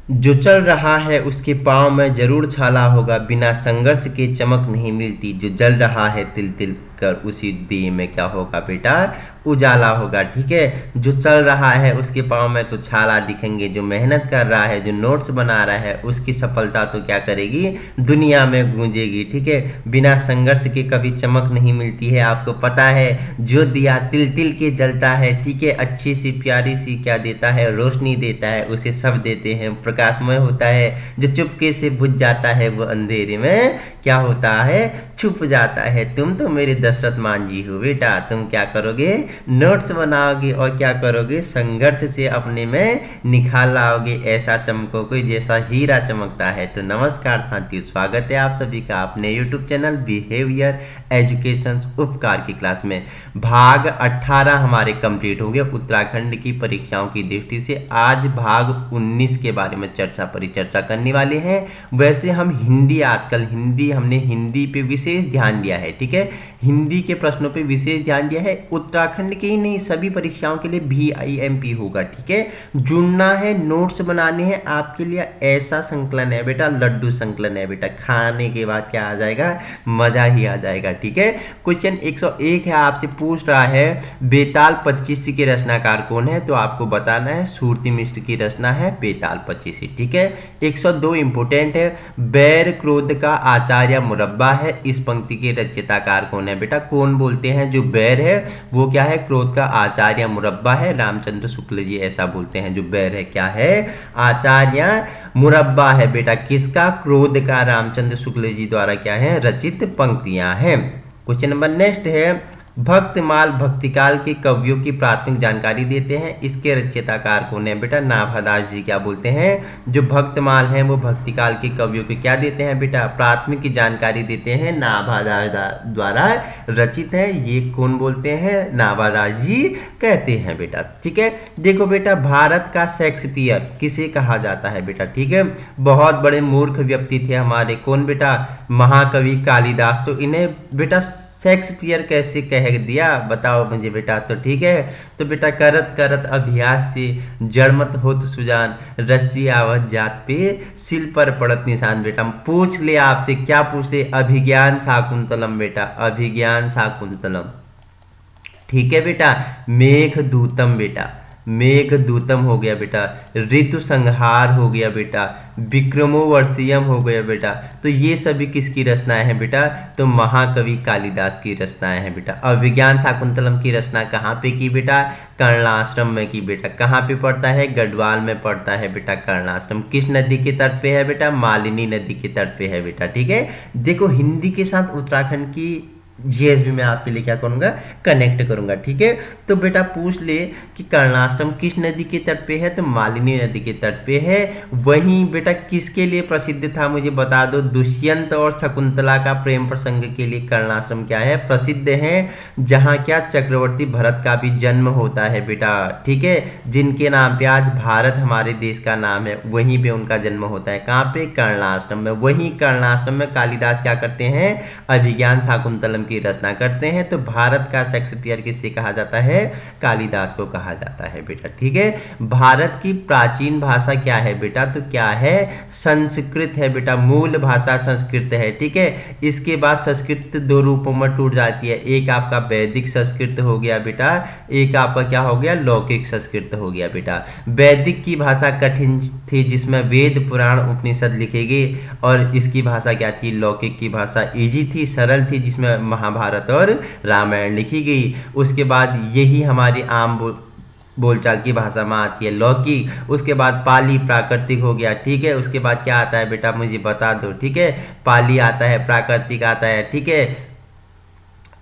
जो चल रहा है उसके पाँव में जरूर छाला होगा, बिना संघर्ष के चमक नहीं मिलती। जो जल रहा है तिल तिल कर, उसी दिए में क्या होगा बेटा, उजाला होगा। ठीक है, जो चल रहा है उसके पाँव में तो छाला दिखेंगे, जो मेहनत कर रहा है, जो नोट्स बना रहा है, उसकी सफलता तो क्या करेगी, दुनिया में गूंजेगी। ठीक है, बिना संघर्ष के कभी चमक नहीं मिलती है। आपको पता है, जो दिया तिल तिल के जलता है, ठीक है, अच्छी सी प्यारी सी क्या देता है, रोशनी देता है, उसे सब देते हैं, प्रकाशमय होता है। जो चुपके से बुझ जाता है वो अंधेरे में क्या होता है, छुप जाता है। तुम तो मेरे दशरथ मान जी हो बेटा, तुम क्या करोगे, नोट्स बनाओगे और क्या करोगे, संघर्ष से अपने में निखार लाओगे, ऐसा चमकोगे जैसा हीरा चमकता है। तो नमस्कार साथियों, स्वागत है आप सभी का अपने यूट्यूब चैनल बिहेवियर एजुकेशन उपकार की क्लास में। भाग 18 हमारे कंप्लीट हो गए उत्तराखंड की परीक्षाओं की दृष्टि से। आज भाग 19 के बारे में परिचर्चा करने वाले हैं। वैसे हम हिंदी, आजकल हमने हिंदी पे विशेष ध्यान दिया है। ठीक है, हिंदी के प्रश्नों पे विशेष ध्यान दिया है। उत्तराखंड के ही नहीं, सभी परीक्षाओं के लिए VIMP होगा। ठीक है, जुड़ना है, नोट्स बनाने हैं आपके लिए। ऐसा संकलन है बेटा, लड्डू संकलन है बेटा, खाने के बाद क्या आ जाएगा, मजा ही आ जाएगा। ठीक है, क्वेश्चन 101 है, आपसे पूछ रहा है बेताल 25 के रचनाकार कौन है, तो आपको बताना है सूरती मिश्र की रचना है बेताल 25। ठीक है, 102 इंपोर्टेंट है, बैर क्रोध का आचार्य मुरब्बा है, इस पंक्ति के रचयिताकार कौन है बेटा, कौन बोलते हैं, जो बैर है वो क्या है, क्रोध का आचार्य मुरब्बा है, रामचंद्र शुक्ल जी ऐसा बोलते हैं। जो बैर है क्या है, आचार्य मुरब्बा है बेटा, किसका, क्रोध का, रामचंद्र शुक्ल जी द्वारा क्या है, रचित पंक्तियां हैं। क्वेश्चन नंबर नेक्स्ट है, भक्तमाल भक्तिकाल के कवियों की प्राथमिक जानकारी देते हैं, इसके रचयिताकार कौन है बेटा, नाभादास जी क्या बोलते हैं, जो भक्तमाल हैं वो भक्तिकाल के कवियों को क्या देते हैं बेटा, प्राथमिक की जानकारी देते हैं, नाभादास द्वारा रचित है। ये कौन बोलते हैं, नाभादास जी कहते हैं बेटा। ठीक है, देखो बेटा, भारत का शेक्सपियर किसे कहा जाता है बेटा। ठीक है, बहुत बड़े मूर्ख व्यक्ति थे हमारे, कौन बेटा, महाकवि कालिदास। तो इन्हें बेटा शेक्सपियर कैसे कह दिया, बताओ मुझे बेटा। तो ठीक है, तो बेटा, करत करत अभ्यास से जड़मत होत सुजान, रस्सी आवत जात पे सिल पर पड़त निशान। बेटा पूछ ले, आपसे क्या पूछ ले, अभिज्ञान शाकुंतलम बेटा, अभिज्ञान शाकुंतलम। ठीक है बेटा, मेघ दूतम बेटा, मेघ दूतम हो गया बेटा, ऋतु संहार हो गया बेटा, विक्रमो वर्षियम हो गया बेटा। तो ये सभी किसकी रचनाएं हैं बेटा, तो महाकवि कालिदास की रचनाएं हैं बेटा। अभिज्ञान शाकुंतलम की रचना कहाँ पे की बेटा, कर्णाश्रम में की बेटा। कहाँ पे पड़ता है, गढ़वाल में पड़ता है बेटा कर्णाश्रम। किस नदी के तट पे है बेटा, मालिनी नदी के तट पे है बेटा। ठीक है, देखो हिंदी के साथ उत्तराखंड की जीएस भी मैं आपके लिए क्या करूंगा, कनेक्ट करूंगा। ठीक है, तो बेटा पूछ ले कि कर्णाश्रम किस नदी के तट पे है, तो मालिनी नदी के तट पे है। वहीं बेटा किसके लिए प्रसिद्ध था, मुझे बता दो, दुष्यंत और शकुंतला का प्रेम प्रसंग के लिए कर्णाश्रम क्या है, प्रसिद्ध है, जहां क्या चक्रवर्ती भरत का भी जन्म होता है बेटा। ठीक है, जिनके नाम पे आज भारत हमारे देश का नाम है, वहीं पे उनका जन्म होता है। कहाँ पे, कर्णाश्रम में। वहीं कर्णाश्रम में कालिदास क्या करते हैं, अभिज्ञान शाकुंतलम की रचना करते हैं। तो भारत का शेक्सपियर किसे कहा जाता है, कालिदास को कहा जाता है बेटा। ठीक है, भारत की प्राचीन भाषा क्या है बेटा, तो क्या है, संस्कृत है बेटा, मूल भाषा संस्कृत है। ठीक है, इसके बाद संस्कृत दो रूपों में टूट जाती है, एक आपका वैदिक संस्कृत हो गया बेटा, एक आपका क्या हो गया, लौकिक संस्कृत हो गया बेटा। वैदिक की भाषा कठिन थी, जिसमें वेद पुराण उपनिषद लिखे गए, और इसकी भाषा क्या थी, लौकिक की भाषा इजी थी, सरल थी, जिसमें महाभारत और रामायण लिखी गई। उसके बाद यही हमारी आम बोलचाल की भाषा में आती है लौकिक। उसके बाद पाली प्राकृतिक हो गया। ठीक है, उसके बाद क्या आता है बेटा, मुझे बता दो। ठीक है, पाली आता है, प्राकृतिक आता है। ठीक है,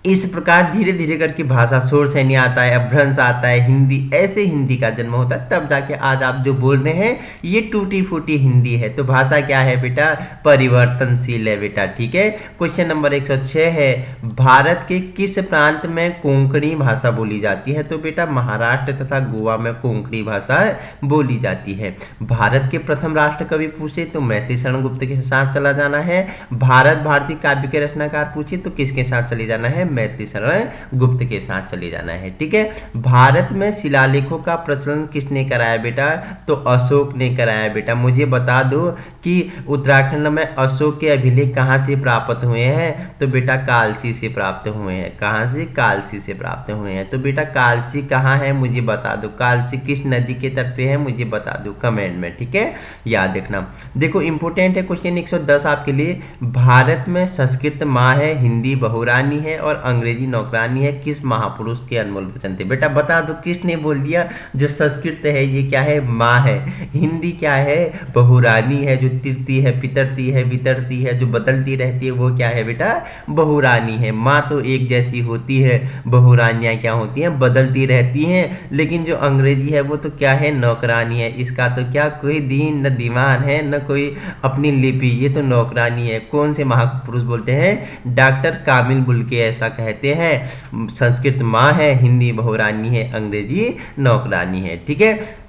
इस प्रकार धीरे धीरे करके भाषा शोर से नहीं आता है, अपभ्रंश आता है, हिंदी, ऐसे हिंदी का जन्म होता है, तब जाके आज आप जो बोल रहे हैं ये टूटी फूटी हिंदी है। तो भाषा क्या है बेटा, परिवर्तनशील है बेटा। ठीक है, क्वेश्चन नंबर 106 है, भारत के किस प्रांत में कोंकणी भाषा बोली जाती है, तो बेटा महाराष्ट्र तथा गोवा में कोंकणी भाषा बोली जाती है। भारत के प्रथम राष्ट्र कवि पूछे तो मैथिली शरण गुप्त के साथ चला जाना है। भारत भारतीय काव्य के रचनाकार पूछे तो किसके साथ चले जाना है, मैत्री शरण गुप्त के साथ चले जाना है। ठीक है, भारत में शिलालेखों का प्रचलन किसने कराया बेटा? तो अशोक ने कराया बेटा। मुझे बता दो कि उत्तराखंड में अशोक के अभिलेख कहाँ से प्राप्त हुए हैं? तो बेटा कालसी से प्राप्त हुए हैं। कहाँ से? कालसी से प्राप्त हुए हैं। तो बेटा कालसी कहाँ है मुझे बता दो, कालसी किस नदी के तट पे है मुझे बता दो कमेंट में। ठीक है, याद रखना। देखो इंपोर्टेंट है क्वेश्चन 110 आपके लिए। भारत में संस्कृत माँ है, हिंदी बहुरानी है और अंग्रेजी नौकरानी है, किस महापुरुष के अनमोल वचन थे? बेटा बता दो किसने बोल दिया? जो संस्कृत है ये क्या है? माँ है। हिंदी क्या है? बहुरानी है, जो तिरती है, पितरती है, वितरती है, जो बदलती रहती है वो क्या है बेटा? बहुरानी है। माँ तो एक जैसी होती है, बहुरानियाँ क्या होती हैं? बदलती रहती हैं। लेकिन जो अंग्रेजी है वो तो क्या है? नौकरानी है। इसका तो क्या कोई दीन न दीवान है न कोई अपनी लिपि, ये तो नौकरानी है। कौन से महापुरुष बोलते हैं? डॉक्टर कामिल बुल्के ऐसा कहते हैं। संस्कृत माँ है, हिंदी बहुरानी है, अंग्रेजी नौकरानी है। ठीक है,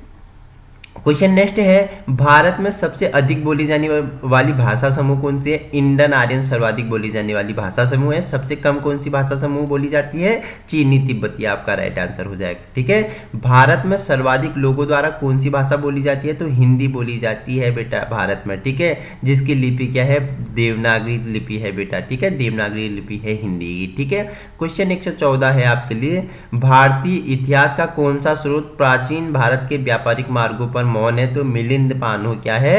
क्वेश्चन नेक्स्ट है, भारत में सबसे अधिक बोली जाने वाली भाषा समूह कौन सी है? इंडन आर्यन सर्वाधिक बोली जाने वाली भाषा समूह है। सबसे कम कौन सी भाषा समूह बोली जाती है? चीनी तिब्बती आपका राइट आंसर हो जाएगा। ठीक है, भारत में सर्वाधिक लोगों द्वारा कौन सी भाषा बोली जाती है? तो हिंदी बोली जाती है बेटा भारत में। ठीक है, जिसकी लिपि क्या है? देवनागरी लिपि है बेटा। ठीक है, देवनागरी लिपि है हिंदी की। ठीक है, क्वेश्चन 114 है आपके लिए, भारतीय इतिहास का कौन सा स्रोत प्राचीन भारत के व्यापारिक मार्गों पर मौन है? तो मिलिंद पानो क्या है?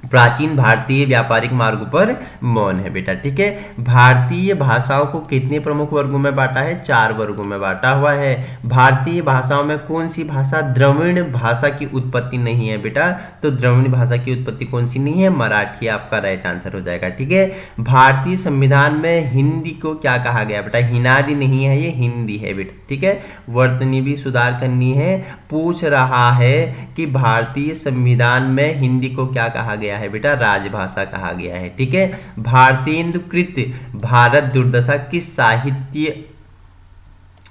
प्राचीन भारतीय व्यापारिक मार्गों पर मौन है बेटा। ठीक है, भारतीय भाषाओं को कितने प्रमुख वर्गों में बांटा है? 4 वर्गों में बांटा हुआ है। भारतीय भाषाओं में कौन सी भाषा द्रविड़ भाषा की उत्पत्ति नहीं है बेटा? तो द्रविड़ भाषा की उत्पत्ति कौन सी नहीं है? मराठी आपका राइट आंसर हो जाएगा। ठीक है, भारतीय संविधान में हिंदी को क्या कहा गया बेटा? हिनादी नहीं है, ये हिंदी है बेटा। ठीक है, वर्तनी भी सुधार करनी है। पूछ रहा है कि भारतीय संविधान में हिंदी को क्या कहा गया है बेटा? राजभाषा कहा गया है। ठीक है, भारतीयकृत भारत दुर्दशा किस साहित्य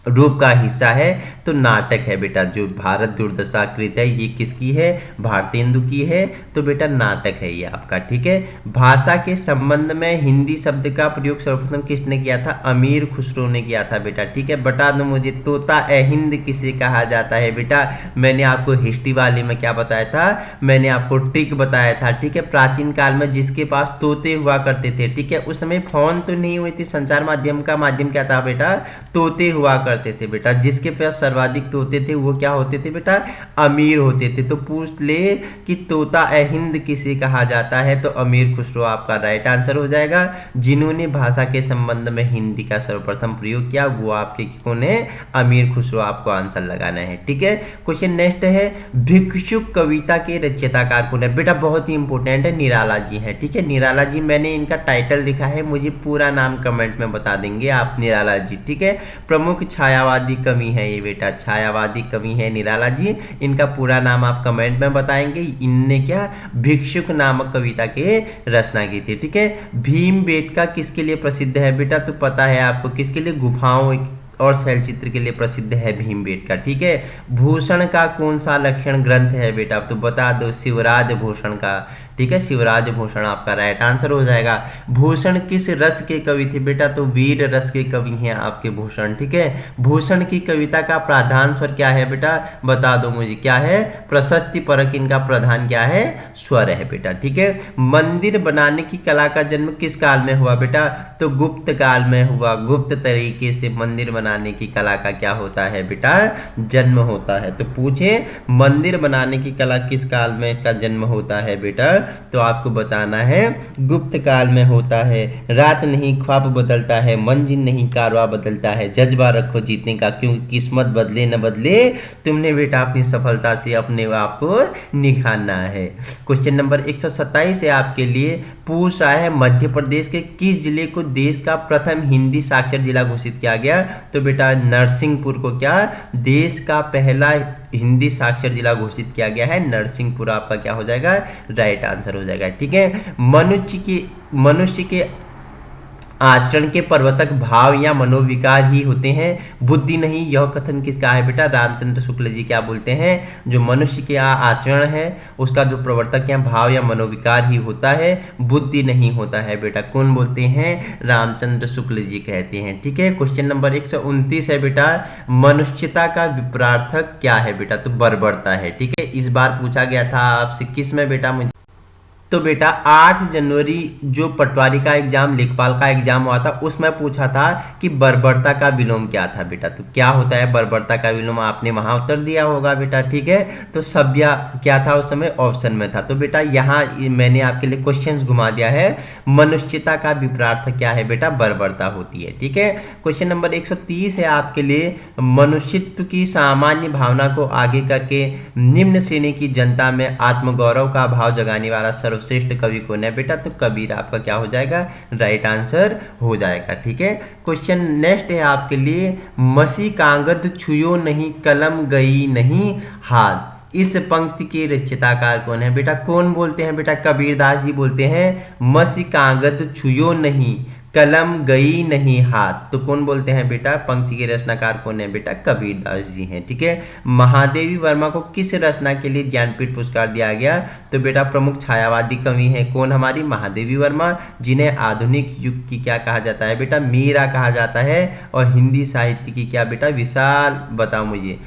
रूप का हिस्सा है? तो नाटक है बेटा। जो भारत दुर्दशा कृत है ये किसकी है? भारतेंदु की है। तो बेटा नाटक है ये आपका। ठीक है, भाषा के संबंध में हिंदी शब्द का प्रयोग सर्वप्रथम किसने किया था? अमीर खुसरो ने किया था बेटा। ठीक है, बता दो मुझे तोता ए हिंद किसे कहा जाता है बेटा? मैंने आपको हिस्ट्री वाले में क्या बताया था? मैंने आपको ट्रिक बताया था। ठीक है, प्राचीन काल में जिसके पास तोते हुआ करते थे, ठीक है, उस समय फोन तो नहीं हुए थे, संचार माध्यम का माध्यम क्या था बेटा? तोते हुआ करते थे बेटा। जिसके पास सर्वाधिक तोते थे वो क्या होते थे बेटा? अमीर होते थे। तो पूछ ले कि तोता ए हिंद किसे कहा जाता है? तो अमीर खुसरो आपका राइट आंसर हो जाएगा। जिन्होंने भाषा के संबंध में हिंदी का सर्वप्रथम प्रयोग किया वो आपके कौन है? अमीर खुसरो। आपको आंसर लगाना है। ठीक है, क्वेश्चन नेक्स्ट है, भिक्षुक कविता के रचयिताकार कौन है? बेटा बहुत ही इंपॉर्टेंट है, निराला जी है। ठीक है, निराला जी, मैंने इनका टाइटल लिखा है, मुझे पूरा नाम कमेंट में बता देंगे आप। निराला जी। ठीक है, प्रमुख छायावादी कवि है ये बेटा, छायावादी कवि है निराला जी। इनका पूरा नाम आप कमेंट में बताएंगे। इनने क्या भिक्षुक नामक कविता के रचना की थी। ठीक है, भीमबेटका किसके लिए प्रसिद्ध है बेटा? तो पता है आपको किसके लिए? गुफाओं और शैलचित्र के लिए प्रसिद्ध है भीमबेटका। ठीक है, भूषण का कौन सा लक्षण ग्रंथ है बेटा? तो बता दो, शिवराज भूषण का। ठीक है, शिवराज भूषण आपका राइट आंसर हो जाएगा। भूषण किस रस के कवि थे बेटा? तो वीर रस के कवि हैं आपके भूषण। ठीक है, भूषण की कविता का प्रधान स्वर क्या है बेटा? बता दो मुझे क्या है? प्रशस्ति परक इनका प्रधान क्या है? स्वर है बेटा। ठीक है, मंदिर बनाने की कला का जन्म किस काल में हुआ बेटा? तो गुप्त काल में हुआ। गुप्त तरीके से मंदिर बनाने की कला का क्या होता है बेटा? जन्म होता है। तो पूछे मंदिर बनाने की कला किस काल में इसका जन्म होता है बेटा? तो आपको बताना है गुप्त काल में होता है। रात नहीं ख्वाब बदलता है, मंजिल नहीं कारवा बदलता है, जज्बा रखो जीतने का, क्योंकि किस्मत बदले न बदले तुमने बेटा अपनी सफलता से अपने आप को निखारना है। क्वेश्चन नंबर 127 है आपके लिए, पूछ रहा है मध्य प्रदेश के किस जिले को देश का प्रथम हिंदी साक्षर जिला घोषित किया गया? तो बेटा नरसिंहपुर को क्या देश का पहला हिंदी साक्षर जिला घोषित किया गया है। नरसिंहपुर आपका क्या हो जाएगा? राइट आंसर हो जाएगा। ठीक है, मनुष्य के आचरण के प्रवर्तक भाव या मनोविकार ही होते हैं, बुद्धि नहीं। यह कथन किसका है बेटा? रामचंद्र शुक्ल जी क्या बोलते हैं? जो मनुष्य के आचरण है उसका जो प्रवर्तक या भाव या मनोविकार ही होता है, बुद्धि नहीं होता है बेटा। कौन बोलते हैं? रामचंद्र शुक्ल जी कहते हैं। ठीक है, क्वेश्चन नंबर 129 है बेटा, मनुष्यता का विपरार्थक क्या है बेटा? तो बर्बरता है। ठीक है, इस बार पूछा गया था आपसे किस में बेटा? मुझे तो बेटा 8 जनवरी जो पटवारी का एग्जाम, लेखपाल का एग्जाम हुआ था, उसमें पूछा था कि बर्बरता का विलोम क्या था बेटा? तो क्या होता है बर्बरता का विलोम? आपने वहां उत्तर दिया होगा बेटा। ठीक है, तो सभ्य क्या था उस समय? ऑप्शन में था। तो बेटा यहाँ मैंने आपके लिए क्वेश्चंस घुमा दिया है। मनुष्यता का विपरार्थ क्या है बेटा? बर्बरता होती है। ठीक है, क्वेश्चन नंबर 130 है आपके लिए, मनुष्यत्व की सामान्य भावना को आगे करके निम्न श्रेणी की जनता में आत्मगौरव का भाव जगाने वाला सर्वश्रेष्ठ कवि कौन है बेटा? तो कबीर आपका क्या हो जाएगा? राइट आंसर हो जाएगा। ठीक है, क्वेश्चन नेक्स्ट है आपके लिए, मसी कागज छुयो नहीं, कलम गई नहीं हाथ। इस पंक्ति के रचयिताकार कौन है बेटा? कौन बोलते हैं बेटा? कबीरदास जी बोलते हैं, मसी कागज छुयो नहीं, कलम गई नहीं हाथ। तो कौन बोलते हैं बेटा? पंक्ति के रचनाकार कौन है बेटा? कबीरदास जी हैं। ठीक है, महादेवी वर्मा को किस रचना के लिए ज्ञानपीठ पुरस्कार दिया गया? तो बेटा प्रमुख छायावादी कवि हैं कौन? हमारी महादेवी वर्मा, जिन्हें आधुनिक युग की क्या कहा जाता है बेटा? मीरा कहा जाता है। और हिंदी साहित्य की क्या बेटा? विशाल, बताओ मुझे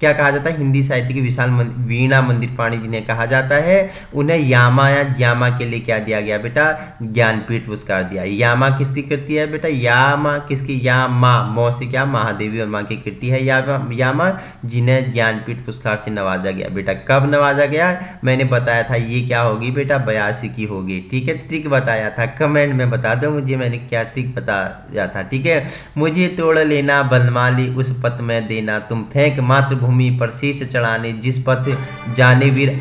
क्या कहा जाता है? हिंदी साहित्य की विशाल वीणा मंदिर पाणी जिन्हें कहा जाता है, उन्हें यामा या ज्यामा के लिए क्या दिया गया बेटा? ज्ञानपीठ पुरस्कार दिया। यामा किसकी कृति है बेटा? यामा किसकी? यामा मौ से क्या? महादेवी वर्मा की कृति है यामा, जिन्हें ज्ञानपीठ पुरस्कार से नवाजा गया बेटा। कब नवाजा गया? मैंने बताया था ये क्या होगी बेटा? 82 की होगी। ठीक है, ट्रिक बताया था, कमेंट में बता दो मुझे मैंने क्या ट्रिक बताया था। ठीक है, मुझे तोड़ लेना बनमाली, उस पथ में देना तुम फेंक, मातृभूमि पर शीश चढ़ाने, जिस पथ जाने वीर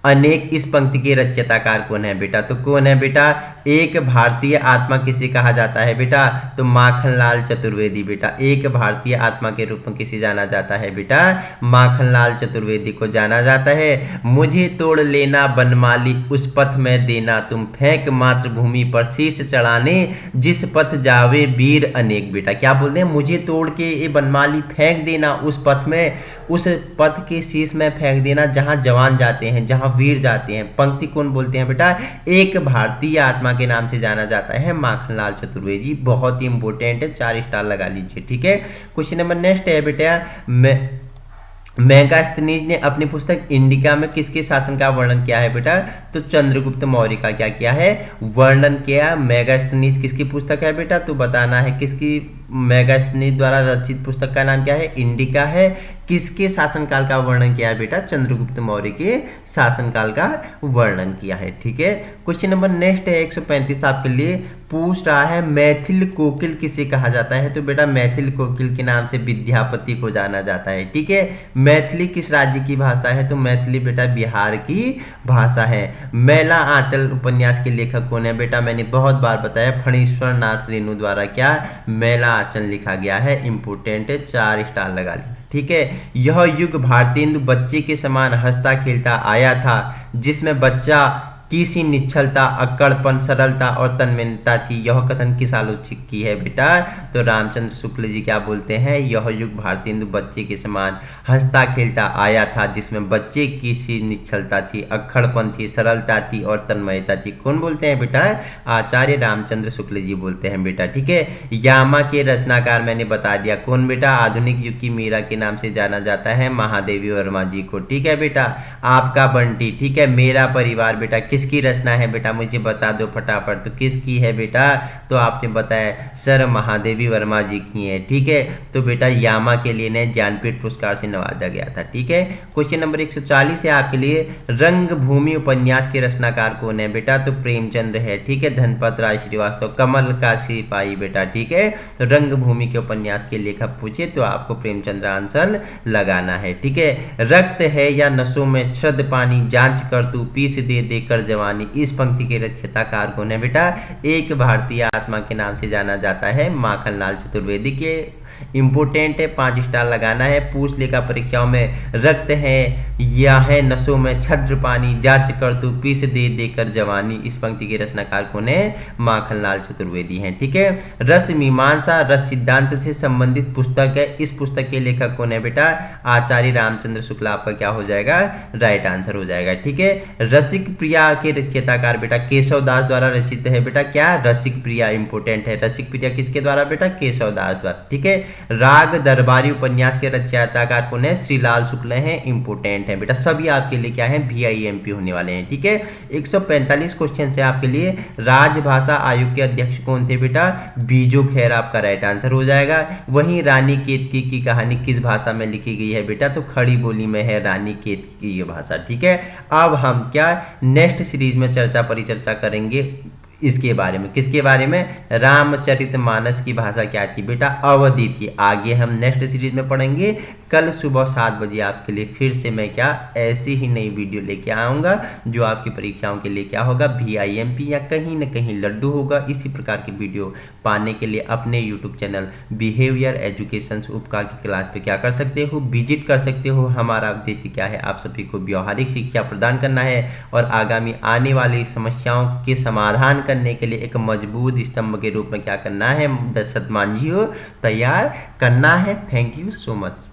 अनेक। इस पंक्ति के रचयिताकार कौन है बेटा? तो कौन है बेटा? एक भारतीय आत्मा किसे कहा जाता है बेटा? तो माखनलाल चतुर्वेदी बेटा। एक भारतीय आत्मा के रूप में किसे जाना जाता है बेटा? माखनलाल चतुर्वेदी को जाना जाता है। मुझे तोड़ लेना बनमाली, उस पथ में देना तुम फेंक, मातृभूमि पर शीश चढ़ाने, जिस पथ जावे वीर अनेक बेटा। क्या बोलते हैं? मुझे तोड़ के ये बनमाली फेंक देना उस पथ में, उस पथ के शीश में फेंक देना जहां जवान जाते हैं, जहां वीर जाते हैं। पंक्ति कौन बोलते हैं बेटा? एक भारतीय आत्मा के नाम से जाना जाता है माखनलाल चतुर्वेदी। बहुत ही इंपॉर्टेंट है, 4 स्टार लगा लीजिए। ठीक है, क्वेश्चन नंबर नेक्स्ट है बेटा, मेगास्थनीज ने अपनी पुस्तक इंडिका में किसके शासन का वर्णन किया है बेटा? तो चंद्रगुप्त मौर्य का क्या किया है? वर्णन किया। मेगास्थनीज किसकी पुस्तक है बेटा? तो बताना है किसकी। मेगास्थनीज द्वारा रचित पुस्तक का नाम क्या है? इंडिका है। किसके शासनकाल का वर्णन किया है बेटा? चंद्रगुप्त मौर्य के शासनकाल का वर्णन किया है। ठीक है, क्वेश्चन नंबर नेक्स्ट है 135 आपके लिए, पूछ रहा है मैथिल कोकिल किसे कहा जाता है? तो बेटा मैथिल कोकिल के नाम से विद्यापति को जाना जाता है। ठीक है, मैथिली किस राज्य की भाषा है? तो मैथिली बेटा बिहार की भाषा है। मेला आंचल उपन्यास के लेखक कौन है बेटा? मैंने बहुत बार बताया, फणीश्वर नाथ रेणु द्वारा क्या मेला आंचल लिखा गया है। इंपोर्टेंट है, 4 स्टार लगा ली। ठीक है, यह युग भारतेंदु बच्चे के समान हंसता खेलता आया था, जिसमें बच्चा की सी निश्चलता, अक्कड़पन, सरलता और तन्मयता थी। यह कथन किस आलोचक की है बेटा? तो रामचंद्र शुक्ल जी क्या बोलते हैं? यह युग भारतेंदु बच्चे के समान हंसता खेलता आया था, जिसमें बच्चे की सी निश्चलता थी, अक्खड़पन थी, सरलता थी और तन्मयता थी। कौन बोलते हैं बेटा? आचार्य रामचंद्र शुक्ल जी बोलते हैं बेटा। ठीक है, यामा के रचनाकार मैंने बता दिया कौन बेटा? आधुनिक युग की मीरा के नाम से जाना जाता है महादेवी वर्मा जी को। ठीक है बेटा, आपका बंटी। ठीक है, मेरा परिवार बेटा किसकी रचना है बेटा? मुझे बता दो फटाफट। तो किसकी है बेटा? तो आपने बताया सर महादेवी वर्मा जी की है। ठीक है, तो बेटा यामा के लिए ने ज्ञानपीठ पुरस्कार से नवाजा गया था। ठीक है, क्वेश्चन नंबर 140 है आपके लिए, रंगभूमि उपन्यास के रचनाकार कौन है बेटा? तो प्रेमचंद्र है। ठीक है, धनपत राय श्रीवास्तव, कमल का सिपाही बेटा। ठीक है, तो रंगभूमि के उपन्यास के लेखक पूछे तो आपको प्रेमचंद्र आंसर लगाना है। ठीक है, रक्त है या नसों में श्रद्ध पानी, जांच कर तू पीस दे देकर जवानी। इस पंक्ति के रचयिताकार कौन है बेटा? एक भारतीय आत्मा के नाम से जाना जाता है माखनलाल चतुर्वेदी के इम्पोर्टेंट है, 5 स्टार लगाना है। पूछ लेगा परीक्षाओं में, रक्त है या है नसों में छद्र पानी, जांच कर तू पीस दे देकर जवानी। इस पंक्ति के रचनाकार कौन है? माखनलाल चतुर्वेदी हैं। ठीक है, रस मीमांसा रस सिद्धांत से संबंधित पुस्तक है। इस पुस्तक के लेखक कौन है बेटा? आचार्य रामचंद्र शुक्ला। आपका क्या हो जाएगा? राइट आंसर हो जाएगा। ठीक है, रसिक प्रिया के रचयिताकार बेटा केशव दास द्वारा रचित है। बेटा क्या? रसिक प्रिया इंपोर्टेंट है। रसिक प्रिया किसके द्वारा बेटा? केशव दास द्वारा। ठीक है, राग दरबारी उपन्यास के रचयिताकार कौन है? श्रीलाल शुक्ल हैं, इंपोर्टेंट है बेटा। सभी आपके लिए क्या है? VIMP होने वाले हैं। ठीक है, 145 क्वेश्चन है आपके लिए। राजभाषा आयोग के अध्यक्ष कौन थे बेटा? बीजू खैर आपका राइट आंसर हो जाएगा। वहीं रानी केतकी की कहानी किस भाषा में लिखी गई है बेटा? तो खड़ी बोली में है रानी केतकी की ये भाषा। ठीक है, अब हम क्या नेक्स्ट सीरीज में चर्चा परिचर्चा करेंगे इसके बारे में। किसके बारे में? रामचरितमानस की भाषा क्या थी बेटा? अवधि थी। आगे हम नेक्स्ट सीरीज में पढ़ेंगे। कल सुबह 7 बजे आपके लिए फिर से मैं क्या ऐसी ही नई वीडियो लेके आऊँगा जो आपकी परीक्षाओं के लिए क्या होगा? VIMP या कहीं ना कहीं लड्डू होगा। इसी प्रकार की वीडियो पाने के लिए अपने YouTube चैनल बिहेवियर एजुकेशन उपकार की क्लास पे क्या कर सकते हो? विजिट कर सकते हो। हमारा उद्देश्य क्या है? आप सभी को व्यवहारिक शिक्षा प्रदान करना है और आगामी आने वाली समस्याओं के समाधान करने के लिए एक मजबूत स्तंभ के रूप में क्या करना है? शतमांझियों तैयार करना है। Thank you so much.